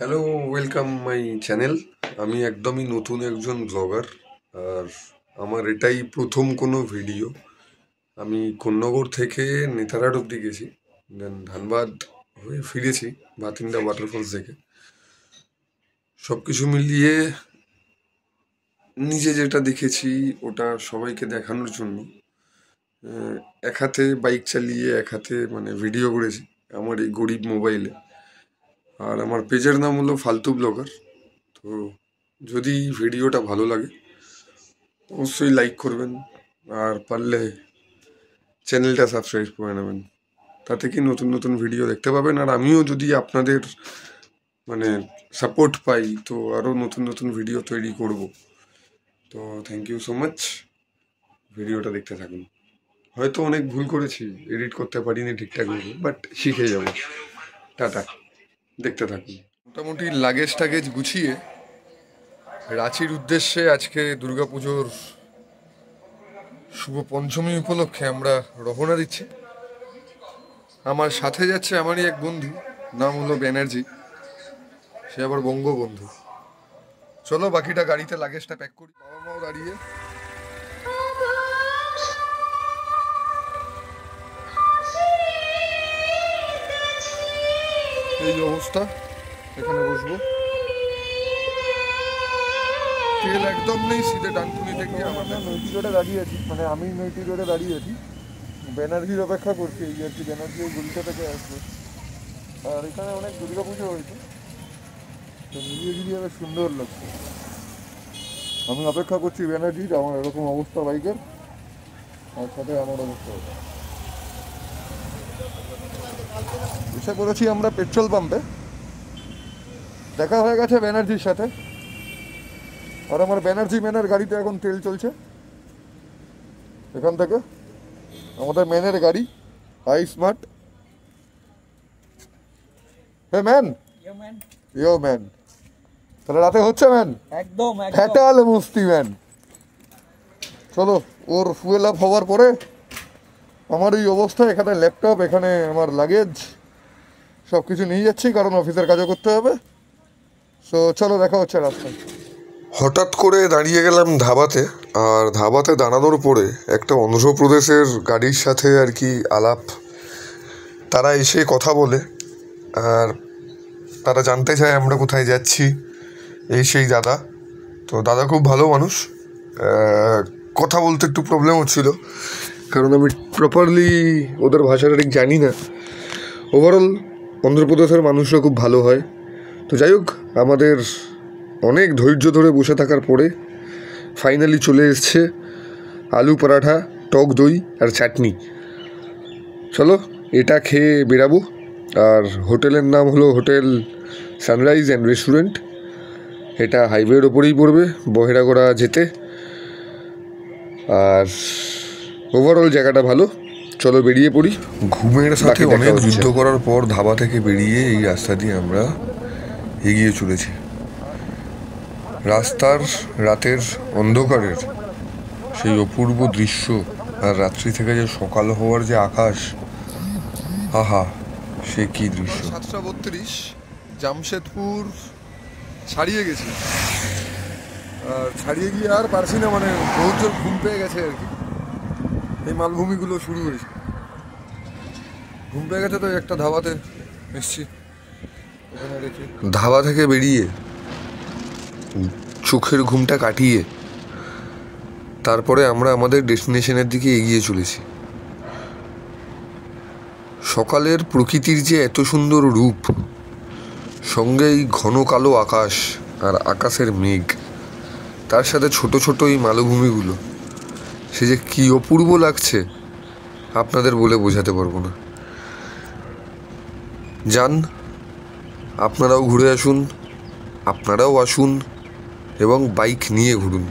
Hello, welcome my channel. আমি একদমই নতুন একজন ব্লগার। আর আমার এটাই প্রথম কোনো ভিডিও। আমি কোন্নগর থেকে নেতারহাট অব্দি গেছি, দেন ধানবাদ হয়ে ফিরেছি ভাতিন্দা ওয়াটারফলস থেকে। সব কিছু মিলিয়ে নিজে যেটা দেখেছি ওটা সবাইকে দেখানোর জন্য এক হাতে বাইক চালিয়ে এক হাতে ভিডিও করেছি আমার এই গরিব মোবাইলে। আর আমার পেজের নাম হলো ফালতু ব্লগার। তো যদি ভিডিওটা ভালো লাগে অবশ্যই লাইক করবেন, আর পারলে চ্যানেলটা সাবস্ক্রাইব করে নেবেন। তাতে কি নতুন নতুন ভিডিও দেখতে পাবেন, আর আমিও যদি আপনাদের মানে সাপোর্ট পাই তো আরও নতুন নতুন ভিডিও তৈরি করব। তো থ্যাংক ইউ সো মাচ, ভিডিওটা দেখতে থাকুন। হয়তো অনেক ভুল করেছি, এডিট করতে পারিনি ঠিকঠাকভাবে, বাট শিখে যাব। টাটা, দেখতে থাকুন। মোটামুটি লাগেজ টাগেজ গুছিয়ে রাঁচির উদ্দেশ্যে আজকে দুর্গাপুজোর শুভ পঞ্চমী উপলক্ষে আমরা রওনা দিচ্ছি। আমার সাথে যাচ্ছে আমারই এক বন্ধু, নাম হলো ব্যানার্জি, সে আবার বঙ্গবন্ধু। চলো বাকিটা গাড়িতে লাগেজটা প্যাক করি। বাবা মাও দাঁড়িয়ে। এই অবস্থা, এখানে বসবো। তেল একদম নেই, সিধে ডানকুনিতে গিয়ে আমরা নৈতি রোডে দাঁড়িয়ে আছি, আমি নৈতি রোডে দাঁড়িয়ে আছি, ব্যানার্জির অপেক্ষা করছি। এই আর কি, ব্যানার্জি ওই গলিটা থেকে আসবে। আর এখানে অনেক দুর্গাপুজো হয়েছে, তো মিলিয়ে ঝুলিয়ে বেশ সুন্দর লাগছে। আমি অপেক্ষা করছি ব্যানার্জির। আমার এরকম অবস্থা বাইকের, আর সাথে আমার অবস্থা। এসে করেছি আমরা পেট্রোল পাম্পে, দেখা হয়ে গেছে ব্যানার্জির সাথে। আর আমার ব্যানার্জি ম্যানের গাড়িতে এখন তেল চলছে। এখান থেকে আমাদের ম্যানের গাড়ি, হাই স্মার্ট। হে ম্যান, ইয়ো ম্যান, তাহলে রাতে হচ্ছে ম্যান, একদম ফ্যাটাল মস্তি ম্যান। চলো, ওর ফুয়েল আপ হওয়ার পরে আমার এই অবস্থা। এখানে ল্যাপটপ, এখানে আমার লাগেজ, সব কিছু নিয়ে যাচ্ছি, কারণ অফিসের কাজও করতে হবে। সো চলো, দেখা হচ্ছে রাস্তায়। হঠাৎ করে দাঁড়িয়ে গেলাম ধাবাতে। আর ধাবাতে দাঁড়ানোর পরে একটা অন্ধ্রপ্রদেশের গাড়ির সাথে আর কি আলাপ। তারা এসে কথা বলে, আর তারা জানতে চায় আমরা কোথায় যাচ্ছি, এই সেই দাদা। তো দাদা খুব ভালো মানুষ। কথা বলতে একটু প্রবলেম হচ্ছিল, কারণ আমি প্রপারলি ওদের ভাষাটা ঠিক জানি না। ওভারঅল অন্ধ্রপ্রদেশের মানুষরা খুব ভালো হয়। তো যাই হোক, আমাদের অনেক ধৈর্য ধরে বসে থাকার পরে ফাইনালি চলে এসছে আলু পরাঠা, টক দই আর চাটনি। চলো এটা খেয়ে বেরাবো। আর হোটেলের নাম হলো হোটেল সানরাইজ অ্যান্ড রেস্টুরেন্ট। এটা হাইওয়ের ওপরেই পড়বে, বহেরাগড়া যেতে। আর ওভারঅল জায়গাটা ভালো। চলো বেরিয়ে পড়ি। ঘুমের সাথে অনেক যুদ্ধ করার পর ধাবা থেকে বেরিয়ে এই রাস্তা দিয়ে আমরা এগিয়ে চলেছি। রাস্তার রাতের অন্ধকারের সেই অপূর্ব দৃশ্য, আর রাত্রি থেকে যে সকাল হওয়ার যে আকাশ, আহা সে কি দৃশ্য। 7:32, জামশেদপুর ছাড়িয়ে গেছি। আর ছাড়িয়ে গিয়ে আর পারছি না, বহুত জোর ঘুম পেয়ে গেছে আর কি। এই মালভূমিগুলো শুরু হয়েছে, ঘুম পেয়ে গেছে। তো একটা ধাবাতে এসছি, ধাবা থেকে বেরিয়ে চোখের ঘুমটা কাটিয়ে তারপরে আমরা আমাদের ডেস্টিনেশনের দিকে এগিয়ে চলেছি। সকালের প্রকৃতির যে এত সুন্দর রূপ, সঙ্গে এই ঘন কালো আকাশ আর আকাশের মেঘ, তার সাথে ছোট ছোট এই মালভূমিগুলো, সে যে কী অপূর্ব লাগছে আপনাদের বলে বোঝাতে পারবো না। যান, আপনারাও ঘুরে আসুন, আপনারাও আসুন এবং বাইক নিয়ে ঘুরুন,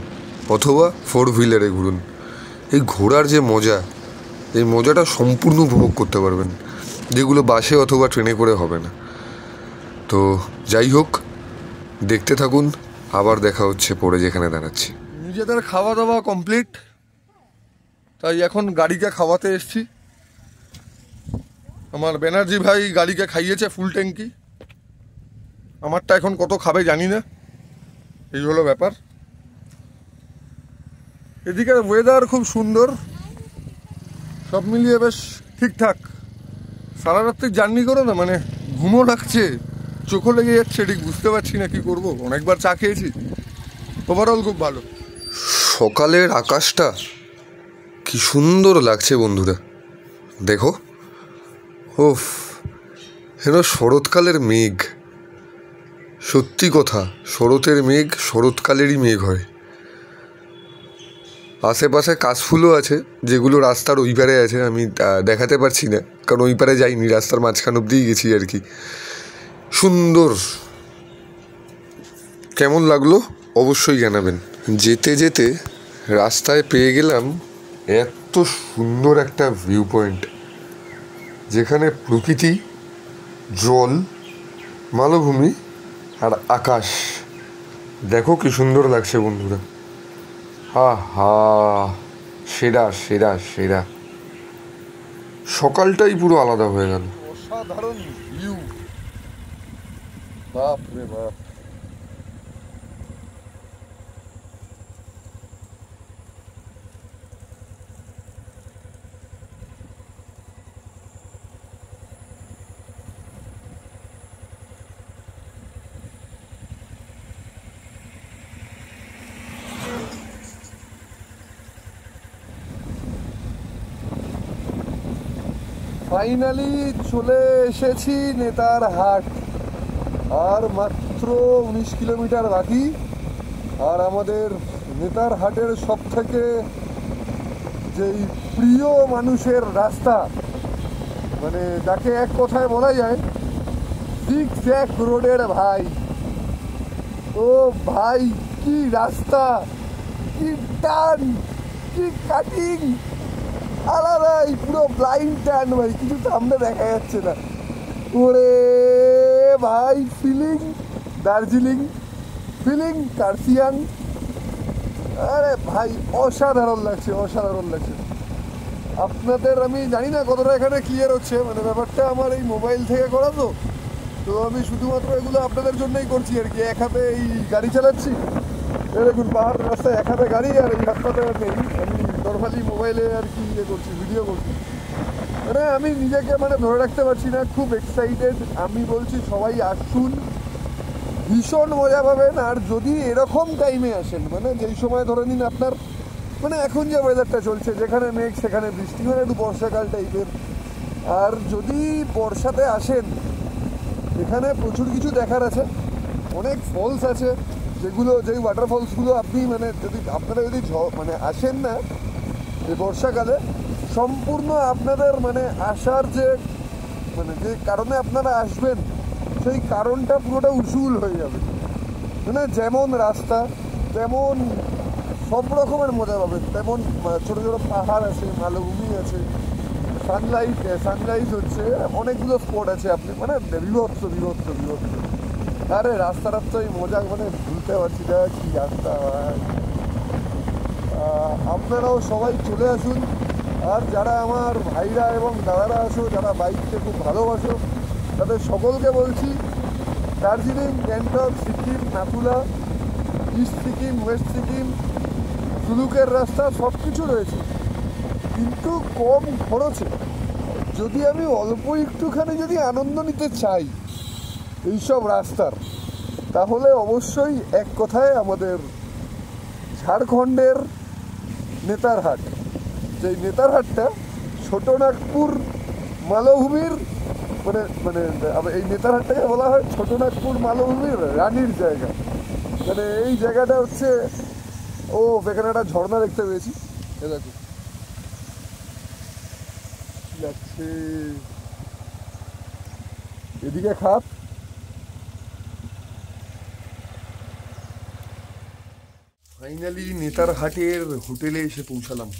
অথবা 4 হুইলারে ঘুরুন। এই ঘোরার যে মজা, এই মজাটা সম্পূর্ণ উপভোগ করতে পারবেন, যেগুলো বাসে অথবা ট্রেনে করে হবে না। তো যাই হোক, দেখতে থাকুন। আবার দেখা হচ্ছে পরে যেখানে দাঁড়াচ্ছি। নিজেদের খাওয়া দাওয়া কমপ্লিট, তাই এখন গাড়িকে খাওয়াতে এসছি। আমার ব্যানার্জি ভাই গাড়িকে খাইয়েছে ফুল ট্যাঙ্কি। আমারটা এখন কত খাবে জানি না, এই হলো ব্যাপার। এদিকের ওয়েদার খুব সুন্দর, সব মিলিয়ে বেশ ঠিকঠাক। সারা রাত্রি জার্নি করে না মানে ঘুমও লাগছে, চোখও লেগে যাচ্ছে, ঠিক বুঝতে পারছি না কি করব। অনেকবার চা খেয়েছি, ওভারঅল খুব ভালো। সকালের আকাশটা কি সুন্দর লাগছে বন্ধুরা, দেখো। ওফ, এরা শরৎকালের মেঘ। সত্যি কথা, শরতের মেঘ শরৎকালেরই মেঘ হয়। আশেপাশে কাশফুলও আছে, যেগুলো রাস্তার ওই পারে আছে। আমি দেখাতে পারছি না, কারণ ওই পারে যাইনি, রাস্তার মাঝখান অব্দিই গেছি আর কি। সুন্দর। কেমন লাগলো অবশ্যই জানাবেন। যেতে যেতে রাস্তায় পেয়ে গেলাম এত সুন্দর একটা ভিউ পয়েন্ট, যেখানে প্রকৃতি, জল, মালভূমি আর আকাশ, দেখো কি সুন্দর লাগছে বন্ধুরা। হা হা, সেরা সেরা সেরা। সকালটাই পুরো আলাদা হয়ে গেল। অসাধারণ ভিউ, বাপ রে বাপ। ফাইনালি চলে এসেছি নেতার হাট। আর মাত্র 19 কিলোমিটার বাকি। আর আমাদের নেতার হাটের সব থেকে যেই প্রিয় মানুষের রাস্তা, মানে যাকে এক কথায় বলা যায় জিগজ্যাগ রোডের ভাই। ও ভাই, কি রাস্তা, কি টান, কি কাটিং, আলাদাই পুরো ব্লাইন্ড টার্ন ভাই, কিছু সামনে দেখা যাচ্ছে না। ওরে ভাই, ফিলিং দার্জিলিং, ফিলিং কার্সিয়াং। আরে ভাই, অসাধারণ লাগছে, অসাধারণ লাগছে। আপনাদের আমি জানি না কতটা এখানে ক্লিয়ার হচ্ছে, মানে ব্যাপারটা আমার এই মোবাইল থেকে করা তো আমি শুধুমাত্র এগুলো আপনাদের জন্যই করছি আর কি। এক হাতে এই গাড়ি চালাচ্ছি, দেখুন পাহাড় রাস্তায় এক হাতে গাড়ি, আর এই হাতটাতে নেই। আমি নর্মালি মোবাইলে আর কি করছি, ভিডিও করছি। মানে আমি নিজেকে মানে ধরে রাখতে পারছি না, খুব এক্সাইটেড। আমি বলছি সবাই আসুন, ভীষণ মজা পাবেন। আর যদি এরকম টাইমে আসেন, মানে যেই সময় ধরে নিন আপনার, মানে এখন যে ওয়েদারটা চলছে, যেখানে মেঘ সেখানে বৃষ্টি, মানে একটু বর্ষাকাল টাইপের। আর যদি বর্ষাতে আসেন, এখানে প্রচুর কিছু দেখার আছে, অনেক ফলস আছে, যেই ওয়াটারফলসগুলো আপনি মানে আপনারা যদি মানে আসেন না এই বর্ষাকালে, সম্পূর্ণ আপনাদের মানে আসার যে মানে যে কারণে আপনারা আসবেন, সেই কারণটা পুরোটা উসুল হয়ে যাবে। মানে যেমন রাস্তা, তেমন সব রকমের মজা পাবেন। তেমন ছোটো ছোটো পাহাড় আছে, মালভূমি আছে, সানরাইজ হচ্ছে, অনেকগুলো স্পট আছে। আপনি মানে বিভৎস বিভৎস বিভৎস। আরে রাস্তার এই মজা মানে ভুলতে পারছি না, কি রাস্তা। আপনারাও সবাই চলে আসুন। আর যারা আমার ভাইরা এবং দাদারা আছো, যারা বাইককে খুব ভালোবাসো, তাদের সকলকে বলছি, দার্জিলিং, গ্যাংটক, সিকিম, নাথুলা, ইস্ট সিকিম, ওয়েস্ট সিকিম, সুলুকের রাস্তা সব কিছু রয়েছে, কিন্তু কম খরচে। যদি আমি অল্প একটুখানি যদি আনন্দ নিতে চাই এইসব রাস্তার, তাহলে অবশ্যই এক কথায় আমাদের ঝাড়খণ্ডের নেতার হাট। যেই নেতার হাটটা ছোটনাগপুর মালভূমির মানে মানে এই নেতার হাটটাকে বলা হয় ছোটনাগপুর মালভূমির রানীর জায়গা। মানে এই জায়গাটা হচ্ছে, ও এখানে একটা ঝর্ণা দেখতে পেয়েছি, এ দেখো যাচ্ছে এদিকে খাপ। ফাইনালি নেতার হাটের হোটেলে এসে পৌঁছালাম।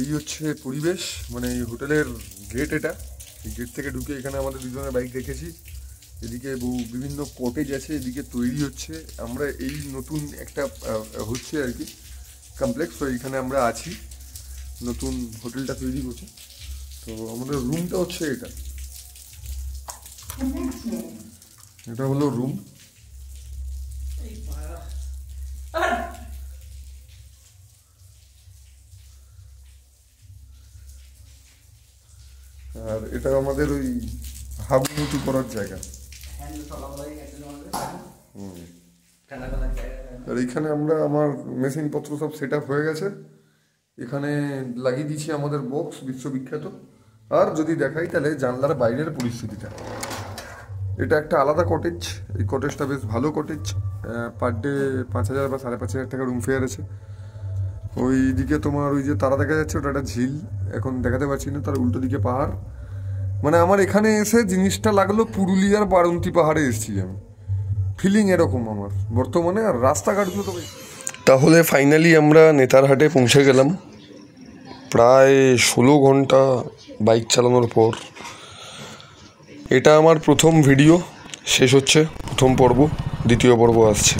এই হচ্ছে পরিবেশ, মানে এই হোটেলের গেট। এটা এই গেট থেকে ঢুকে এখানে আমাদের দুজনের বাইক রেখেছি। এদিকে বিভিন্ন কটেজ আছে, এদিকে তৈরি হচ্ছে। আমরা এই নতুন একটা হচ্ছে আর কি কমপ্লেক্স, তো এইখানে আমরা আছি, নতুন হোটেলটা তৈরি করছে। তো আমাদের রুমটা হচ্ছে এটা। এটা হলো রুম। আর এটা আমাদের ওই হাবুডুবু করার জায়গা। আর এইখানে আমরা আমার মেশিনপত্র সব সেট আপ হয়ে গেছে। এখানে লাগিয়ে দিয়েছি আমাদের বক্স বিশ্ববিখ্যাত। আর যদি দেখাই তাহলে জানলার বাইরের পরিস্থিতিটা, এটা একটা আলাদা কটেজ। এই কটেজটা বেশ ভালো কটেজ, পার ডে 5,000 বা 5,500 টাকা রুম ফেয়ার আছে। ওই দিকে তোমার ওই যে তারা দেখা যাচ্ছে, ওটা একটা ঝিল, এখন দেখাতে পারছি না, তার উল্টো দিকে পাহাড়। মানে আমার এখানে এসে জিনিসটা লাগলো পুরুলিয়ার বারুন্তি পাহাড়ে এসেছি আমি, ফিলিং এরকম আমার বর্তমানে। আর রাস্তাঘাটগুলো তো তাহলে ফাইনালি আমরা নেতারহাটে পৌঁছে গেলাম প্রায় 16 ঘন্টা বাইক চালানোর পর। এটা আমার প্রথম ভিডিও, শেষ হচ্ছে প্রথম পর্ব, দ্বিতীয় পর্ব আসছে।